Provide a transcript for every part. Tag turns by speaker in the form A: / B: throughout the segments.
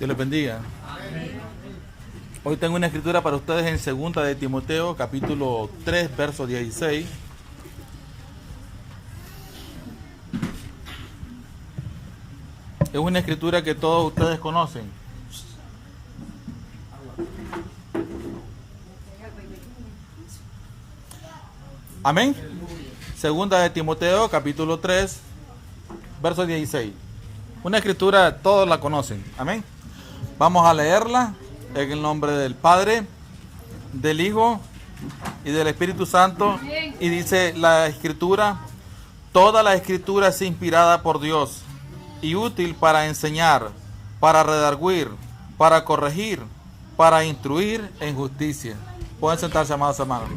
A: Dios les bendiga. Hoy tengo una escritura para ustedes en 2 de Timoteo, capítulo 3, verso 16. Es una escritura que todos ustedes conocen. Amén. 2 de Timoteo, capítulo 3, verso 16. Una escritura, todos la conocen. Amén. Vamos a leerla en el nombre del Padre, del Hijo y del Espíritu Santo. Y dice la escritura: toda la escritura es inspirada por Dios y útil para enseñar, para redarguir, para corregir, para instruir en justicia. Pueden sentarse, amados hermanos.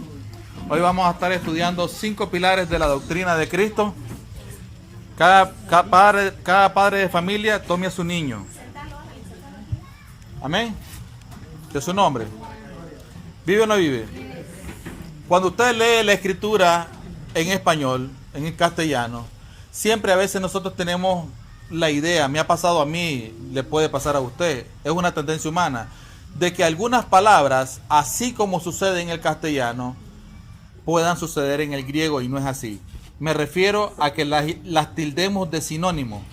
A: Hoy vamos a estar estudiando 5 pilares de la doctrina de Cristo. Cada padre de familia tome a su niño. Amén. De su nombre. ¿Vive o no vive? Cuando usted lee la escritura en español, en el castellano, siempre a veces nosotros tenemos la idea, me ha pasado a mí, le puede pasar a usted, es una tendencia humana, de que algunas palabras, así como sucede en el castellano, puedan suceder en el griego, y no es así. Me refiero a que las tildemos de sinónimo.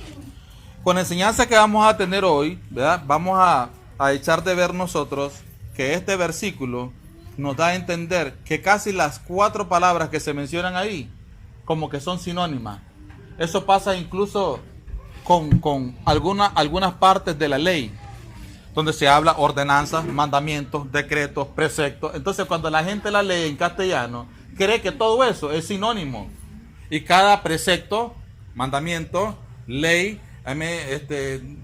A: Con la enseñanza que vamos a tener hoy, ¿verdad? Vamos a echar de ver nosotros que este versículo nos da a entender que casi las 4 palabras que se mencionan ahí, como que son sinónimas. Eso pasa incluso con algunas partes de la ley, donde se habla ordenanzas, mandamientos, decretos, preceptos. Entonces, cuando la gente la lee en castellano, cree que todo eso es sinónimo. Y cada precepto, mandamiento, ley,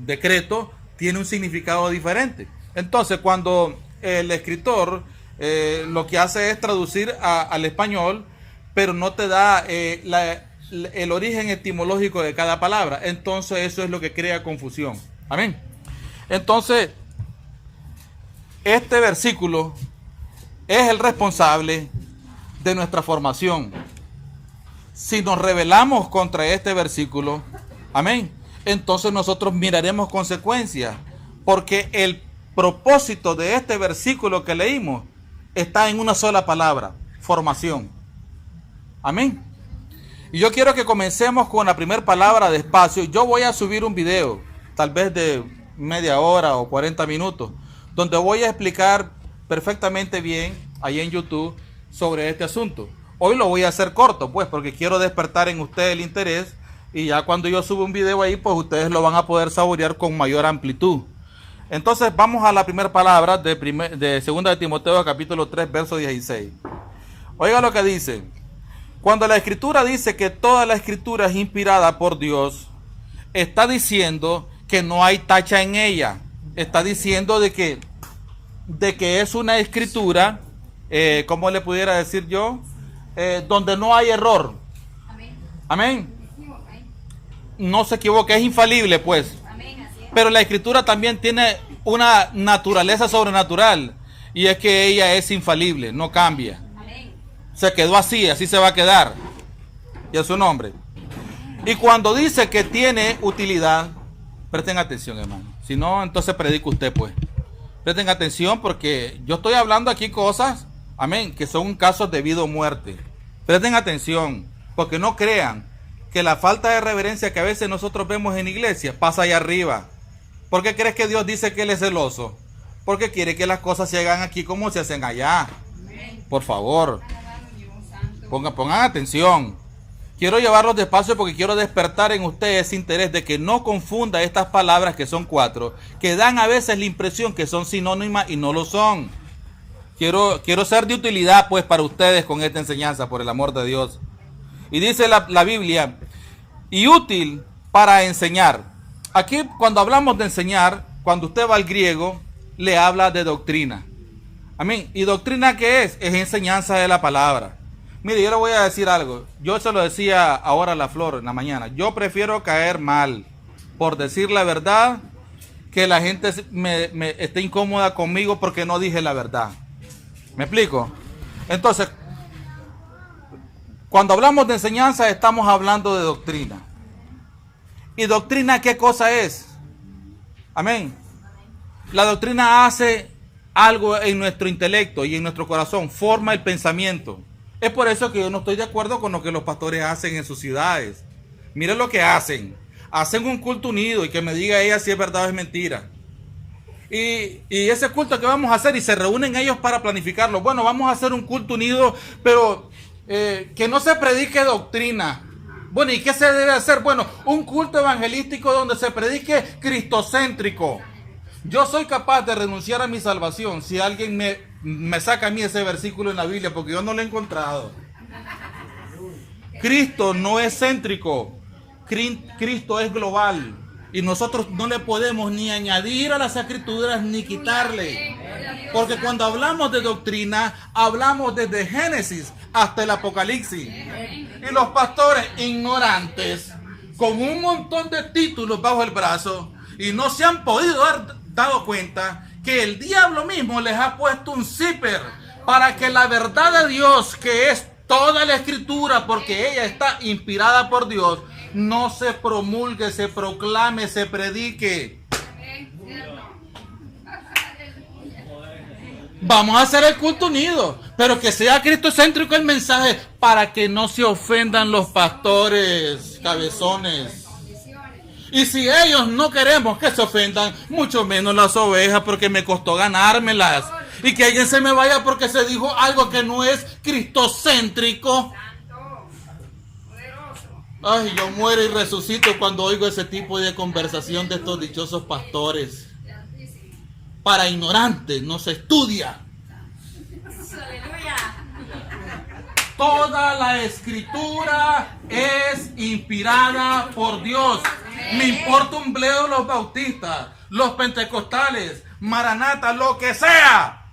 A: decreto, tiene un significado diferente. Entonces, cuando el escritor lo que hace es traducir al español, pero no te da el origen etimológico de cada palabra, entonces eso es lo que crea confusión. Amén. Entonces, este versículo es el responsable de nuestra formación. Si nos rebelamos contra este versículo, amén, entonces nosotros miraremos consecuencias, porque el propósito de este versículo que leímos está en una sola palabra: formación. Amén. Y yo quiero que comencemos con la primera palabra despacio. Yo voy a subir un video, tal vez de media hora o 40 minutos, donde voy a explicar perfectamente bien ahí en YouTube sobre este asunto. Hoy lo voy a hacer corto, pues, porque quiero despertar en ustedes el interés, y ya cuando yo suba un video ahí, pues ustedes lo van a poder saborear con mayor amplitud. Entonces vamos a la primera palabra de 2 de Timoteo, capítulo 3, verso 16. Oiga lo que dice. Cuando la escritura dice que toda la escritura es inspirada por Dios, está diciendo que no hay tacha en ella. Está diciendo de que es una escritura, ¿cómo le pudiera decir yo? Donde no hay error. Amén. No se equivoca, es infalible, pues. Pero la escritura también tiene una naturaleza sobrenatural, y es que ella es infalible, no cambia. Se quedó así se va a quedar. Y a su nombre. Y cuando dice que tiene utilidad, presten atención, hermano. Si no, entonces predica usted, pues. Presten atención, porque yo estoy hablando aquí cosas, amén, que son casos de vida o muerte. Presten atención, porque no crean que la falta de reverencia que a veces nosotros vemos en iglesia pasa allá arriba. ¿Por qué crees que Dios dice que Él es celoso? Porque quiere que las cosas se hagan aquí como se hacen allá. Por favor, pongan atención. Quiero llevarlos despacio porque quiero despertar en ustedes ese interés de que no confunda estas palabras, que son 4, que dan a veces la impresión que son sinónimas y no lo son. Quiero ser de utilidad, pues, para ustedes con esta enseñanza, por el amor de Dios. Y dice la Biblia, y útil para enseñar. Aquí, cuando hablamos de enseñar, cuando usted va al griego, le habla de doctrina. Amén. ¿Y doctrina qué es? Es enseñanza de la palabra. Mire, yo le voy a decir algo. Yo se lo decía ahora a la Flor en la mañana. Yo prefiero caer mal por decir la verdad, que la gente me esté incómoda conmigo porque no dije la verdad. ¿Me explico? Entonces, cuando hablamos de enseñanza, estamos hablando de doctrina. ¿Y doctrina qué cosa es? Amén. La doctrina hace algo en nuestro intelecto y en nuestro corazón, forma el pensamiento. Es por eso que yo no estoy de acuerdo con lo que los pastores hacen en sus ciudades. Miren lo que hacen. Hacen un culto unido y que me diga ella si es verdad o es mentira. Y ese culto que vamos a hacer, y se reúnen ellos para planificarlo. Bueno, vamos a hacer un culto unido, pero que no se predique doctrina. Bueno, ¿y qué se debe hacer? Bueno, un culto evangelístico donde se predique cristocéntrico. Yo soy capaz de renunciar a mi salvación si alguien me saca a mí ese versículo en la Biblia, porque yo no lo he encontrado. Cristo no es céntrico, Cristo es global. Y nosotros no le podemos ni añadir a las escrituras ni quitarle. Porque cuando hablamos de doctrina, hablamos desde Génesis hasta el Apocalipsis. Y los pastores ignorantes, con un montón de títulos bajo el brazo, y no se han podido dar dado cuenta que el diablo mismo les ha puesto un zipper para que la verdad de Dios, que es toda la escritura, porque ella está inspirada por Dios, no se promulgue, se proclame, se predique. Vamos a hacer el culto unido, pero que sea cristocéntrico el mensaje para que no se ofendan los pastores cabezones. Y si ellos no queremos que se ofendan, mucho menos las ovejas, porque me costó ganármelas. Y que alguien se me vaya porque se dijo algo que no es cristocéntrico. Ay, yo muero y resucito cuando oigo ese tipo de conversación de estos dichosos pastores. Para ignorantes no se estudia. Toda la escritura es inspirada por Dios. Me importa un bledo los bautistas, los pentecostales, Maranata, lo que sea.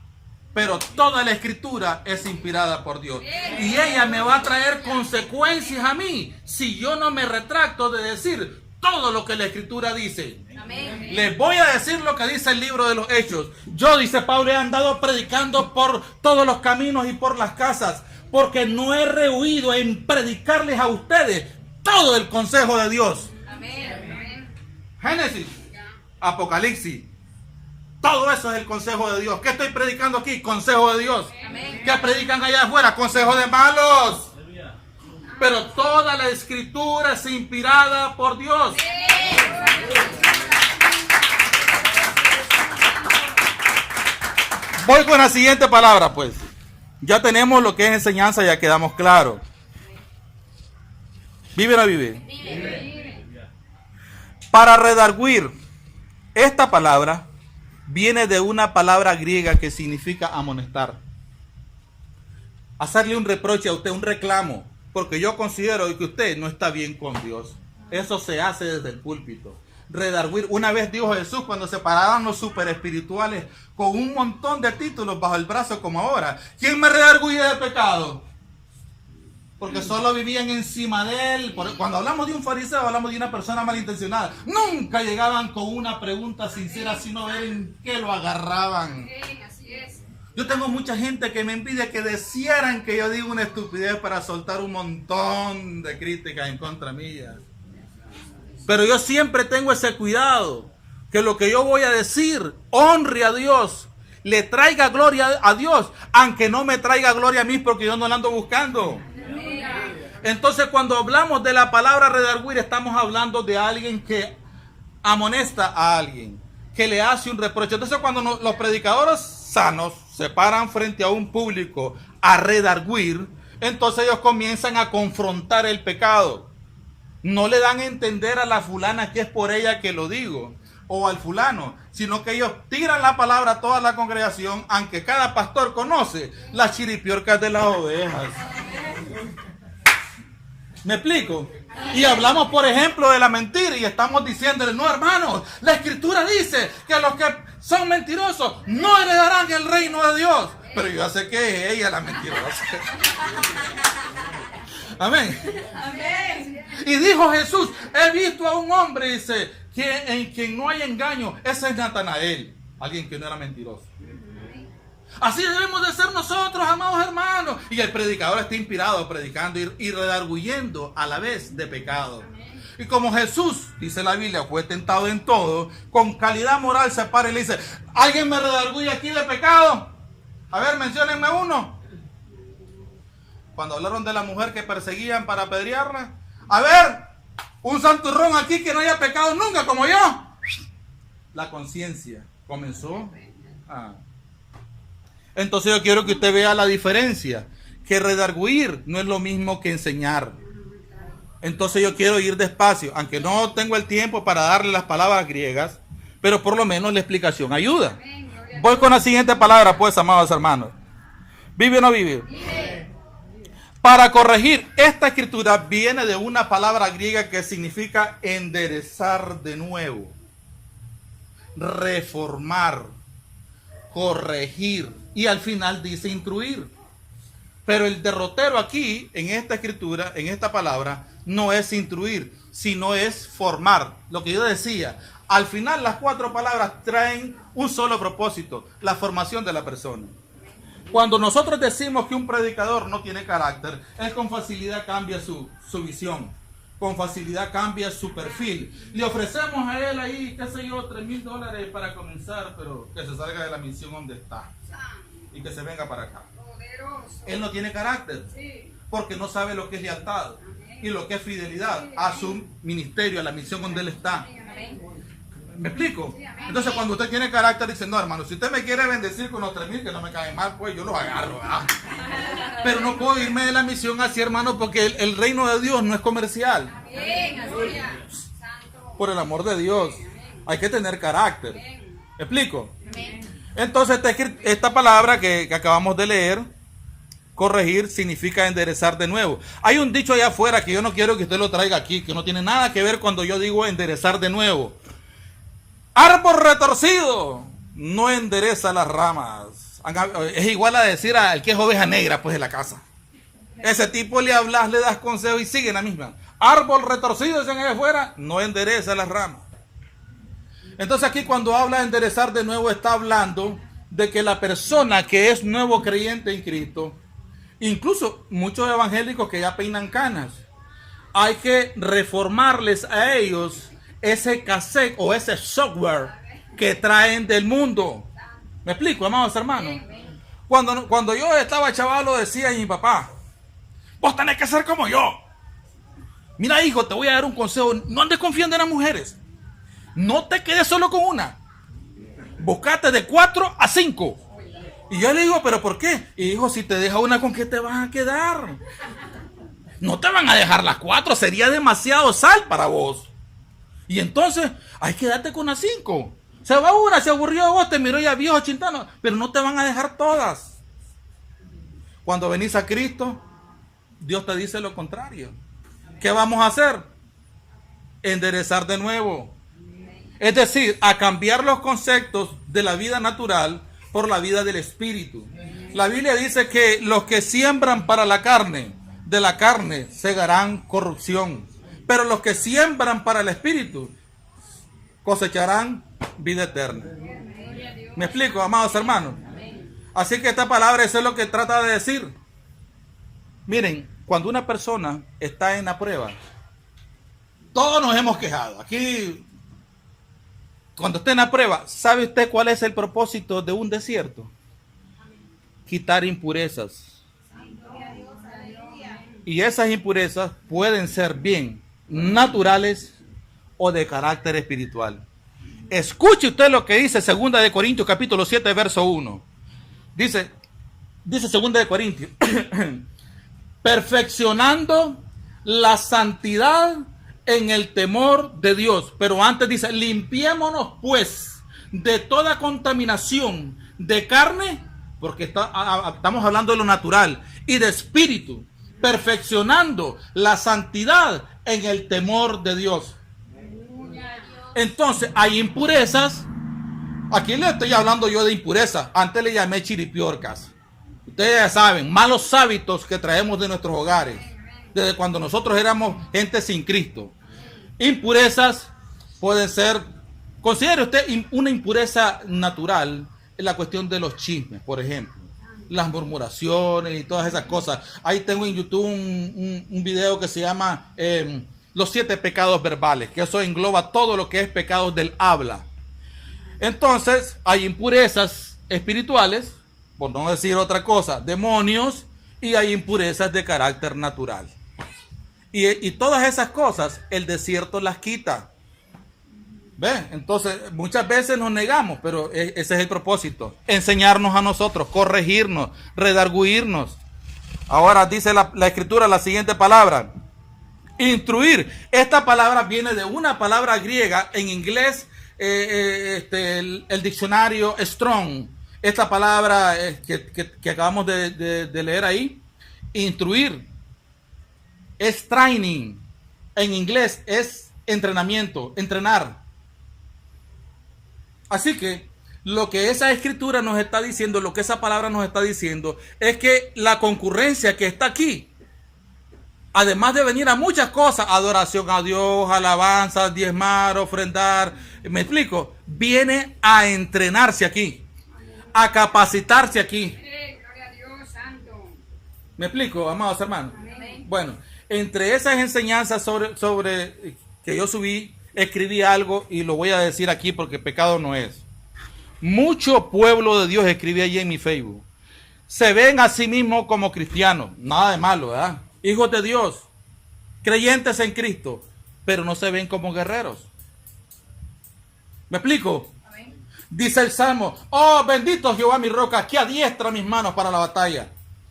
A: Pero toda la escritura es inspirada por Dios. Y ella me va a traer consecuencias a mí si yo no me retracto de decir todo lo que la escritura dice. Amén. Les voy a decir lo que dice el libro de los Hechos. Yo, dice Pablo, he andado predicando por todos los caminos y por las casas, porque no he rehuido en predicarles a ustedes todo el consejo de Dios. Amén. Génesis, Apocalipsis. Todo eso es el consejo de Dios. ¿Qué estoy predicando aquí? Consejo de Dios. Amén. ¿Qué predican allá afuera? Consejo de malos. Pero toda la escritura es inspirada por Dios. Voy con la siguiente palabra, pues. Ya tenemos lo que es enseñanza, ya quedamos claros. ¿Vive o no vive? Para redarguir, esta palabra viene de una palabra griega que significa amonestar. Hacerle un reproche a usted, un reclamo, porque yo considero que usted no está bien con Dios. Eso se hace desde el púlpito. Redarguir. Una vez dijo Jesús, cuando se paraban los super espirituales con un montón de títulos bajo el brazo como ahora: ¿quién me redarguye de pecado? Porque solo vivían encima de él. Cuando hablamos de un fariseo, hablamos de una persona malintencionada. Nunca llegaban con una pregunta sincera, sino ver en qué lo agarraban. Así es. Yo tengo mucha gente que me envidia, que desearan que yo diga una estupidez para soltar un montón de críticas en contra mía. Pero yo siempre tengo ese cuidado, que lo que yo voy a decir honre a Dios, le traiga gloria a Dios, aunque no me traiga gloria a mí, porque yo no la ando buscando. Entonces, cuando hablamos de la palabra redarguir, estamos hablando de alguien que amonesta a alguien, que le hace un reproche. Entonces, cuando los predicadores sanos se paran frente a un público a redarguir, entonces ellos comienzan a confrontar el pecado. No le dan a entender a la fulana que es por ella que lo digo, o al fulano, sino que ellos tiran la palabra a toda la congregación, aunque cada pastor conoce las chiripiorcas de las ovejas. ¿Me explico? Y hablamos, por ejemplo, de la mentira y estamos diciéndole: no, hermanos, la escritura dice que los que son mentirosos no heredarán el reino de Dios. Pero yo sé que es ella la mentirosa. Amén. Amén. Y dijo Jesús: he visto a un hombre, dice, en quien no hay engaño. Ese es Natanael, alguien que no era mentiroso. Así debemos de ser nosotros, amados hermanos. Y el predicador está inspirado, predicando y redarguyendo a la vez de pecado. Y como Jesús, dice la Biblia, fue tentado en todo, con calidad moral se para y le dice, ¿alguien me redarguye aquí de pecado? A ver, menciónenme uno. Cuando hablaron de la mujer que perseguían para apedrearla, a ver, un santurrón aquí que no haya pecado nunca como yo. La conciencia comenzó a... Entonces yo quiero que usted vea la diferencia, que redarguir no es lo mismo que enseñar. Entonces yo quiero ir despacio, aunque no tengo el tiempo para darle las palabras griegas, pero por lo menos la explicación ayuda. Voy con la siguiente palabra, pues, amados hermanos. ¿Vive o no vive? Para corregir, esta escritura viene de una palabra griega que significa enderezar de nuevo, reformar, corregir, y al final dice instruir. Pero el derrotero aquí, en esta escritura, en esta palabra, no es instruir, sino es formar. Lo que yo decía, al final las 4 palabras traen un solo propósito, la formación de la persona. Cuando nosotros decimos que un predicador no tiene carácter, él con facilidad cambia su visión, con facilidad cambia su perfil. Le ofrecemos a él ahí, qué sé yo, $3,000 para comenzar, pero que se salga de la misión donde está y que se venga para acá. Él no tiene carácter, porque no sabe lo que es lealtad y lo que es fidelidad a su ministerio, a la misión donde él está. ¿Me explico? Entonces cuando usted tiene carácter dice, no hermano, si usted me quiere bendecir con los 3,000 que no me caen mal, pues yo los agarro, ¿verdad? Pero no puedo irme de la misión así, hermano, porque el reino de Dios no es comercial. Por el amor de Dios, hay que tener carácter. ¿Me explico? Entonces esta palabra que acabamos de leer, corregir, significa enderezar de nuevo. Hay un dicho allá afuera que yo no quiero que usted lo traiga aquí, que no tiene nada que ver cuando yo digo enderezar de nuevo. Árbol retorcido no endereza las ramas. Es igual a decir al que es oveja negra, pues, de la casa. Ese tipo le hablas, le das consejo y sigue la misma. Árbol retorcido, dicen allá afuera, no endereza las ramas. Entonces aquí cuando habla de enderezar de nuevo, está hablando de que la persona que es nuevo creyente en Cristo, incluso muchos evangélicos que ya peinan canas, hay que reformarles a ellos ese cassette o ese software que traen del mundo. ¿Me explico, amados hermanos? Cuando yo estaba chaval lo decía a mi papá, vos tenés que ser como yo. Mira, hijo, te voy a dar un consejo, no andes confiando en las mujeres. No te quedes solo con una. Buscate de 4 a 5. Y yo le digo, ¿pero por qué? Y hijo, si te deja una, ¿con qué te vas a quedar? No te van a dejar las 4, sería demasiado sal para vos. Y entonces, hay que darte con las 5. Se va una, se aburrió vos, te miró ya viejo chintano, pero no te van a dejar todas. Cuando venís a Cristo, Dios te dice lo contrario. ¿Qué vamos a hacer? Enderezar de nuevo. Es decir, a cambiar los conceptos de la vida natural por la vida del espíritu. La Biblia dice que los que siembran para la carne, de la carne segarán corrupción. Pero los que siembran para el espíritu cosecharán vida eterna. ¿Me explico, amados hermanos? Así que esta palabra, eso es lo que trata de decir. Miren, cuando una persona está en la prueba, todos nos hemos quejado. Aquí, cuando esté en la prueba, ¿sabe usted cuál es el propósito de un desierto? Quitar impurezas. Y esas impurezas pueden ser bien naturales o de carácter espiritual. Escuche usted lo que dice 2 de Corintios capítulo 7 verso 1. Dice 2 de Corintios perfeccionando la santidad en el temor de Dios. Pero antes dice, limpiémonos pues de toda contaminación de carne, porque estamos hablando de lo natural, y de espíritu, perfeccionando la santidad en el temor de Dios. Entonces hay impurezas. Aquí le estoy hablando yo de impureza. Antes le llamé chiripiorcas. Ustedes ya saben, malos hábitos que traemos de nuestros hogares desde cuando nosotros éramos gente sin Cristo. Impurezas pueden ser, considere usted una impureza natural, la cuestión de los chismes, por ejemplo. Las murmuraciones y todas esas cosas. Ahí tengo en YouTube un video que se llama Los 7 pecados verbales, que eso engloba todo lo que es pecados del habla. Entonces, hay impurezas espirituales, por no decir otra cosa, demonios, y hay impurezas de carácter natural. Y todas esas cosas, el desierto las quita. ¿Ven? Entonces, muchas veces nos negamos, pero ese es el propósito. Enseñarnos a nosotros, corregirnos, redarguirnos. Ahora dice la Escritura la siguiente palabra. Instruir. Esta palabra viene de una palabra griega en inglés, el diccionario Strong. Esta palabra que acabamos de leer ahí, instruir, es training. En inglés es entrenamiento, entrenar. Así que lo que esa escritura nos está diciendo, lo que esa palabra nos está diciendo, es que la concurrencia que está aquí, además de venir a muchas cosas, adoración a Dios, alabanza, diezmar, ofrendar, me explico, viene a entrenarse aquí, a capacitarse aquí.
B: Gloria a Dios, santo.
A: ¿Me explico, amados hermanos? Bueno, entre esas enseñanzas sobre que yo subí, escribí algo y lo voy a decir aquí porque pecado no es. Mucho pueblo de Dios, escribí allí en mi Facebook, se ven a sí mismos como cristianos, nada de malo, ¿verdad? Hijos de Dios, creyentes en Cristo, pero no se ven como guerreros. ¿Me explico? Amén. Dice el Salmo, oh bendito Jehová mi roca, que adiestra mis manos para la batalla.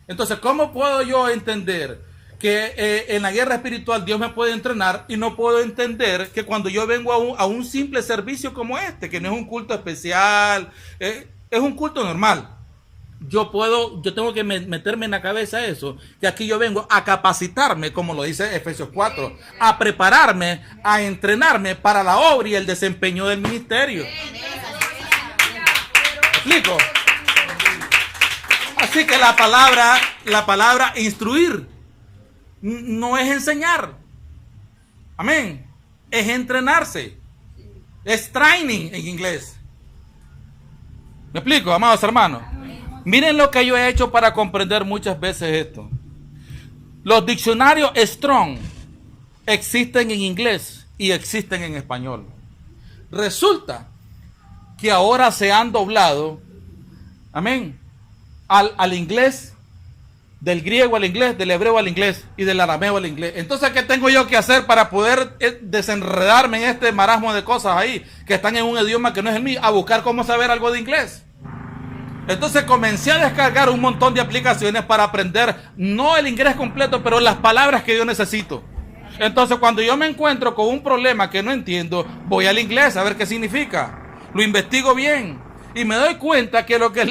A: Entonces, ¿cómo puedo yo entender que en la guerra espiritual Dios me puede entrenar y no puedo entender que cuando yo vengo a un simple servicio como este, que no es un culto especial, es un culto normal? Yo tengo que meterme en la cabeza eso, que aquí yo vengo a capacitarme, como lo dice Efesios 4, a prepararme, a entrenarme para la obra y el desempeño del ministerio. ¿Me explico? Así que la palabra instruir no es enseñar. Amén. Es entrenarse. Es training en inglés. ¿Me explico, amados hermanos? Miren lo que yo he hecho para comprender muchas veces esto. Los diccionarios Strong existen en inglés y existen en español. Resulta que ahora se han doblado, amén, al inglés, del griego al inglés, del hebreo al inglés y del arameo al inglés. Entonces, ¿qué tengo yo que hacer para poder desenredarme en este marasmo de cosas ahí que están en un idioma que no es el mío? A buscar cómo saber algo de inglés. Entonces comencé a descargar un montón de aplicaciones para aprender, no el inglés completo, pero las palabras que yo necesito. Entonces, cuando yo me encuentro con un problema que no entiendo, voy al inglés a ver qué significa. Lo investigo bien. Y me doy cuenta que lo que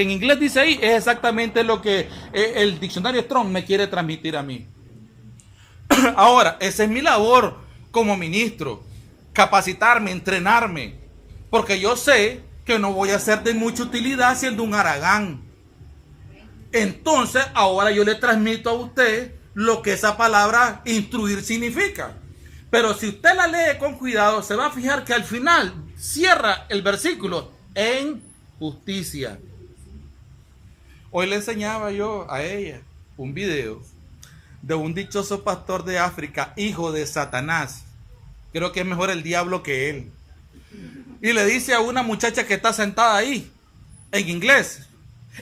A: en inglés dice ahí es exactamente lo que el diccionario Strong me quiere transmitir a mí. Ahora, esa es mi labor como ministro. Capacitarme, entrenarme. Porque yo sé que no voy a ser de mucha utilidad siendo un haragán. Entonces, ahora yo le transmito a usted lo que esa palabra instruir significa. Pero si usted la lee con cuidado, se va a fijar que al final cierra el versículo en justicia. Hoy le enseñaba yo a ella un video de un dichoso pastor de África, hijo de Satanás. Creo que es mejor el diablo que él. Y le dice a una muchacha que está sentada ahí, en inglés,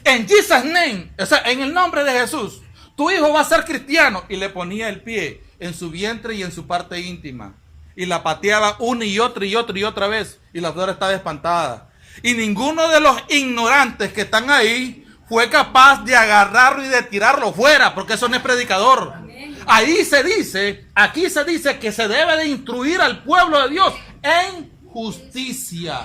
A: en Jesus name, o sea, en el nombre de Jesús, tu hijo va a ser cristiano. Y le ponía el pie en su vientre y en su parte íntima. Y la pateaba una y otra vez. Y la flor estaba espantada. Y ninguno de los ignorantes que están ahí fue capaz de agarrarlo y de tirarlo fuera, porque eso no es predicador. Ahí se dice, aquí se dice que se debe de instruir al pueblo de Dios en justicia.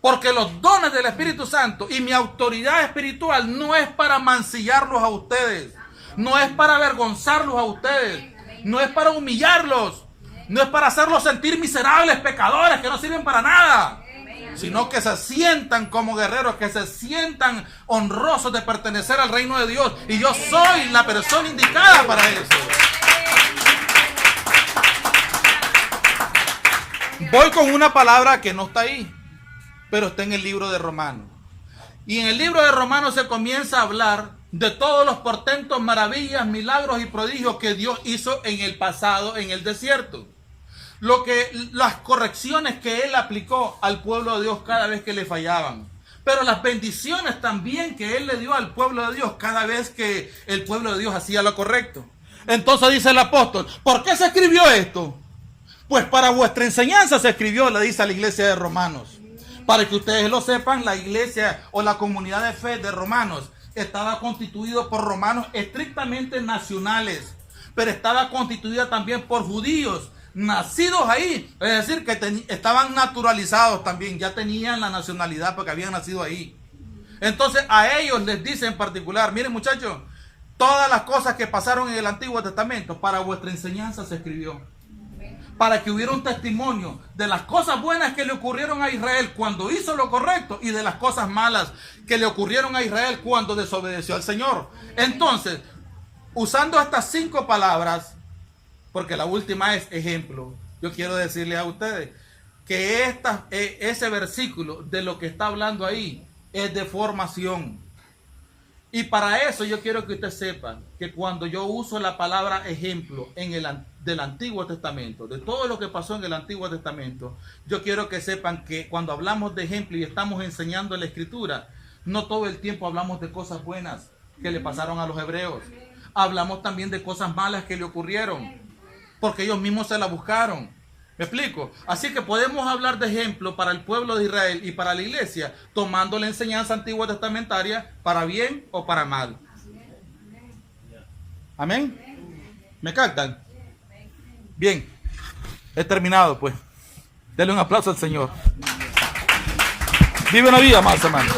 A: Porque los dones del Espíritu Santo y mi autoridad espiritual no es para mancillarlos a ustedes, no es para avergonzarlos a ustedes, no es para humillarlos, no es para hacerlos sentir miserables pecadores que no sirven para nada, sino que se sientan como guerreros, que se sientan honrosos de pertenecer al reino de Dios. Y yo soy la persona indicada para eso. Voy con una palabra que no está ahí. pero está en el libro de Romanos. Y en el libro de Romanos se comienza a hablar de todos los portentos, maravillas, milagros y prodigios que Dios hizo en el pasado en el desierto. Las correcciones que Él aplicó al pueblo de Dios cada vez que le fallaban. Pero las bendiciones también que Él le dio al pueblo de Dios cada vez que el pueblo de Dios hacía lo correcto. Entonces dice el apóstol, ¿por qué se escribió esto? Pues para vuestra enseñanza se escribió, le dice a la iglesia de Romanos. Para que ustedes lo sepan, la iglesia o la comunidad de fe de Romanos estaba constituido por romanos estrictamente nacionales, pero estaba constituida también por judíos nacidos ahí, es decir, que estaban naturalizados también, ya tenían la nacionalidad porque habían nacido ahí. Entonces a ellos les dice en particular, miren muchachos, todas las cosas que pasaron en el Antiguo Testamento para vuestra enseñanza se escribió, para que hubiera un testimonio de las cosas buenas que le ocurrieron a Israel cuando hizo lo correcto y de las cosas malas que le ocurrieron a Israel cuando desobedeció al Señor. Entonces, usando estas 5 palabras, porque la última es ejemplo, yo quiero decirle a ustedes que ese versículo de lo que está hablando ahí es de formación. Y para eso yo quiero que usted sepa que cuando yo uso la palabra ejemplo del Antiguo Testamento, de todo lo que pasó en el Antiguo Testamento, yo quiero que sepan que cuando hablamos de ejemplo y estamos enseñando la Escritura, no todo el tiempo hablamos de cosas buenas que le pasaron a los hebreos. Hablamos también de cosas malas que le ocurrieron, porque ellos mismos se la buscaron. ¿Me explico? Así que podemos hablar de ejemplo para el pueblo de Israel y para la iglesia, tomando la enseñanza antigua testamentaria para bien o para mal. ¿Amén? ¿Me captan? Bien, he terminado pues. Denle un aplauso al Señor. Vive una vida más, hermano.